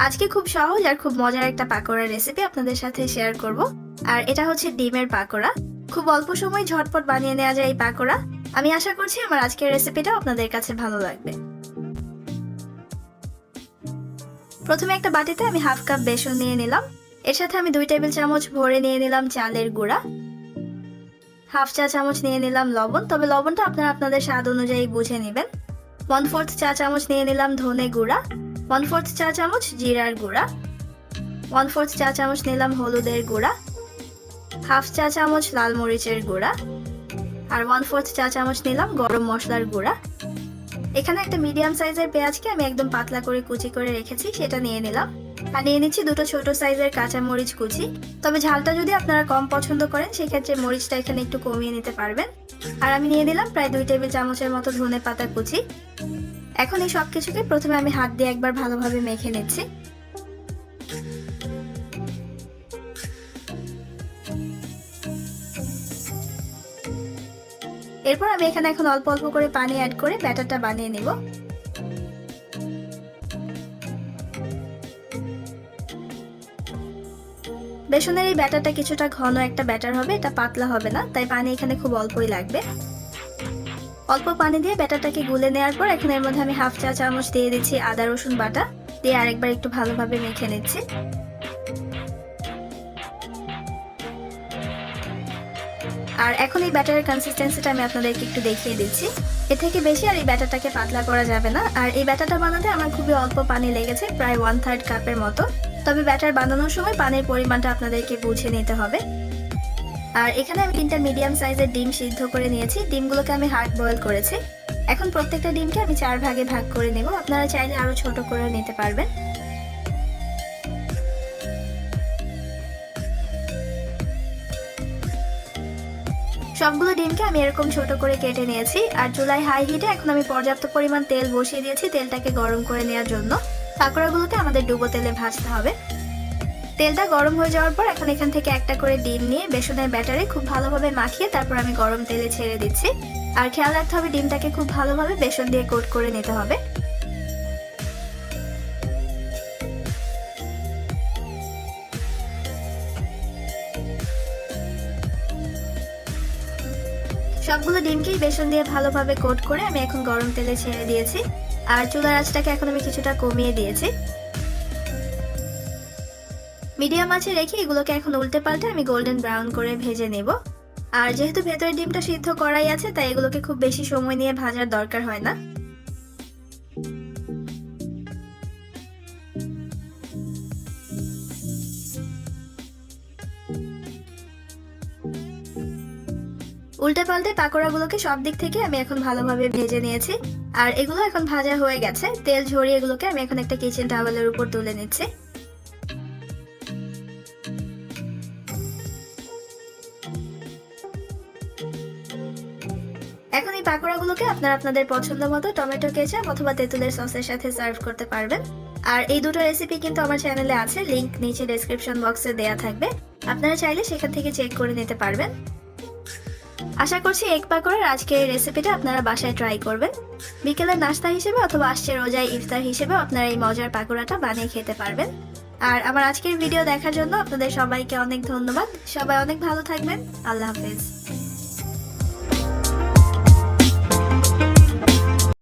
আজকে খুব সহজ আর খুব মজার একটা পাকোড়ার রেসিপি আপনাদের সাথে শেয়ার করব। আর এটা হচ্ছে ডিমের পাকোড়া। খুব অল্প সময় ঝটপট বানিয়ে নেওয়া যায় এই পাকোড়া। আমি আশা করছি আমার আজকের রেসিপিটাও আপনাদের কাছে ভালো লাগবে। প্রথমে একটা বাটিতে আমি হাফ কাপ বেসন নিয়ে নিলাম। এর সাথে আমি 2 টেবিল চামচ ভরে নিয়ে নিলাম চালের গুঁড়া। হাফ চা চামচ নিয়ে নিলাম লবণ, তবে লবণটা আপনারা আপনাদের স্বাদ অনুযায়ী বুঝে নেবেন। 1/4 চা চামচ নিয়ে নিলাম ধনে গুঁড়া। 1/4 চা চামচ জিরার গুঁড়া। 1/4 চা চামচ নিলাম হলুদের গুঁড়া। হাফ চা চামচ লাল মরিচের গুঁড়া। আর 1/4 চা চামচ নিলাম গরম মশলার গুঁড়া। এখানে একটা মিডিয়াম সাইজের পেঁয়াজকে আমি একদম পাতলা করে কুচি করে রেখেছি, সেটা নিয়ে নিলাম। আর নিয়ে নিচ্ছি 2টো ছোট সাইজের কাঁচা মরিচ কুচি। তবে ঝালটা যদি আপনারা কম পছন্দ করেন সেক্ষেত্রে মরিচটা এখানে একটু কমিয়ে নিতে পারবেন। আর আমি নিয়ে নিলাম প্রায় 2 টেবিল চামচের মতো ধনে পাতা কুচি। এখন এই সব কিছুকে প্রথমে আমি হাত দিয়ে একবার ভালোভাবে মেখে নিচ্ছি। এরপর আমি এখানে এখন অল্প অল্প করে পানি অ্যাড করে ব্যাটারটা বানিয়ে নেব। বেসনের এই ব্যাটারটা কিছুটা ঘন একটা ব্যাটার হবে, এটা পাতলা হবে না, তাই পানি এখানে খুব অল্পই লাগবে। অল্প পানি দিয়ে ব্যাটারটাকে গুলে নেওয়ার পর এখন এর মধ্যে আমি হাফ চা চামচ দিয়ে দিচ্ছি আদা রসুন বাটা, দিয়ে আরেকবার একটু ভালোভাবে মেখে নিচ্ছি। আর এখন এই ব্যাটারের কনসিস্টেন্সিটা আমি আপনাদেরকে একটু দেখিয়ে দিচ্ছি। এর থেকে বেশি আর এই ব্যাটারটাকে পাতলা করা যাবে না। আর এই ব্যাটারটা বানাতে আমার খুবই অল্প পানি লেগেছে, প্রায় 1/3 কাপের মতো। তবে ব্যাটার বানানোর সময় পানির পরিমাণটা আপনাদেরকে বুঝে নিতে হবে। আর এখানে আমি 3টা মিডিয়াম সাইজের ডিম সিদ্ধ করে নিয়েছি। ডিমগুলোকে আমি হার্ড বয়েল করেছি। এখন প্রত্যেকটা ডিমকে আমি 4 ভাগে ভাগ করে নেব। আপনারা চাইলে আরো ছোট করে নিতে পারবেন। সবগুলো ডিমকে আমি এরকম ছোট করে কেটে নিয়েছি। আর চুলায় হাই হিটে এখন আমি পর্যাপ্ত পরিমাণ তেল বসিয়ে দিয়েছি তেলটাকে গরম করে নেওয়ার জন্য। পাকোড়াগুলোকে আমাদের ডুবো তেলে ভাজতে হবে। তেলটা গরম হয়ে যাওয়ার পর এখন এখান থেকে একটা করে ডিম নিয়ে বেসনের ব্যাটারে খুব ভালোভাবে মাখিয়ে তারপর আমি গরম তেলে ছেড়ে দিচ্ছি। আর খেয়াল রাখতে হবে ডিমটাকে খুব ভালোভাবে বেসন দিয়ে কোট করে নিতে হবে। সবগুলো ডিমকেই বেসন দিয়ে ভালোভাবে কোট করে আমি এখন গরম তেলে ছেড়ে দিয়েছি। আর চুলার আঁচটাকে এখন আমি কিছুটা কমিয়ে দিয়েছি। মিডিয়াম আঁচে রেখে এগুলোকে এখন উল্টে পাল্টে আমি গোল্ডেন ব্রাউন করে ভেজে নেব। আর যেহেতু ভেতরের ডিমটা সিদ্ধ করাই আছে তাই এগুলোকে খুব বেশি সময় নিয়ে ভাজার দরকার হয় না। উল্টে পাল্টে পাকোড়াগুলোকে সব দিক থেকে আমি এখন ভালোভাবে ভেজে নিয়েছি। আর এগুলো এখন ভাজা হয়ে গেছে। তেল ঝরিয়ে এগুলোকে আমি এখন একটা কিচেন টাওয়েলের উপর তুলে নিচ্ছি। এখন এই পাকোড়াগুলোকে আপনারা আপনাদের পছন্দ মতো টমেটো কেচাপ অথবা তেঁতুলের সসের সাথে সার্ভ করতে পারবেন। আর এই দুটো রেসিপি কিন্তু আমার চ্যানেলে আছে, লিংক নিচে ডেসক্রিপশন বক্সে দেয়া থাকবে। আপনারা চাইলে সেখান থেকে চেক করে নিতে পারবেন। আশা করছি এগ পাকোড়ার আজকের এই রেসিপিটা আপনারা বাসায় ট্রাই করবেন। বিকেলের নাস্তা হিসেবে অথবা আসছে রোজায় ইফতার হিসেবে আপনারা এই মজার পাকোড়াটা বানিয়ে খেতে পারবেন। আর আমার আজকের ভিডিও দেখার জন্য আপনাদের সবাইকে অনেক ধন্যবাদ। সবাই অনেক ভালো থাকবেন। আল্লাহ হাফেজ।